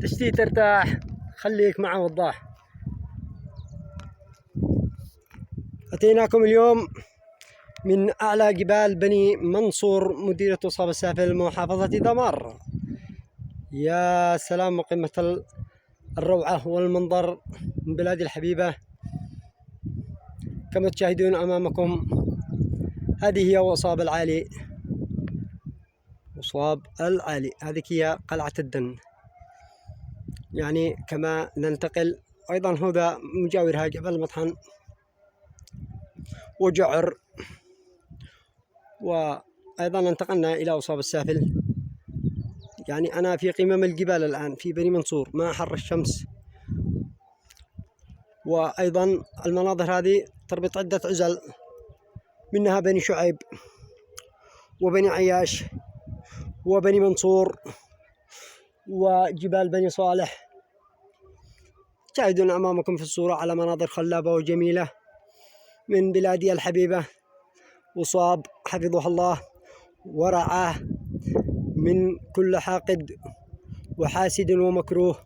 تشتي ترتاح خليك مع وضاح. أتيناكم اليوم من أعلى جبال بني منصور، مديرية وصاب السافل، محافظة دمار. يا سلام وقمة الروعة والمنظر من بلادي الحبيبة. كما تشاهدون أمامكم هذه هي وصاب العالي. وصاب العالي هذه هي قلعة الدن. يعني كما ننتقل أيضا هذا مجاورها جبل مطحن وجعر، وأيضا انتقلنا إلى وصاب السافل. يعني أنا في قمم الجبال الآن في بني منصور مع حر الشمس. وأيضا المناظر هذه تربط عدة عزل، منها بني شعيب وبني عياش وبني منصور وجبال بني صالح. تشاهدون أمامكم في الصورة على مناظر خلابة وجميلة من بلادي الحبيبة وصاب، حفظها الله ورعاه من كل حاقد وحاسد ومكروه.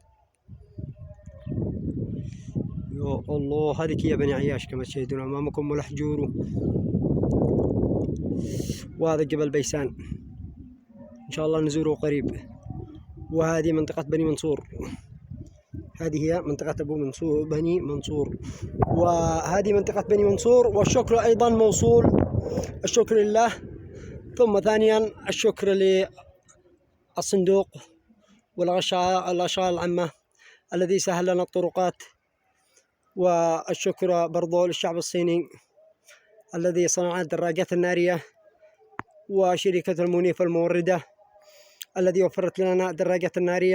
يا الله، هذه هي بني عياش كما تشاهدون أمامكم، والحجور، وهذا جبل بيسان إن شاء الله نزوره قريب. وهذه منطقة بني منصور، هذه هي منطقة بني منصور، وهذه منطقة بني منصور. والشكر أيضا موصول، الشكر لله، ثم ثانيا الشكر للصندوق والأشغال العامة الذي سهل لنا الطرقات، والشكر برضو للشعب الصيني الذي صنع الدراجات النارية، وشركة المنيف الموردة الذي وفرت لنا الدراجات النارية.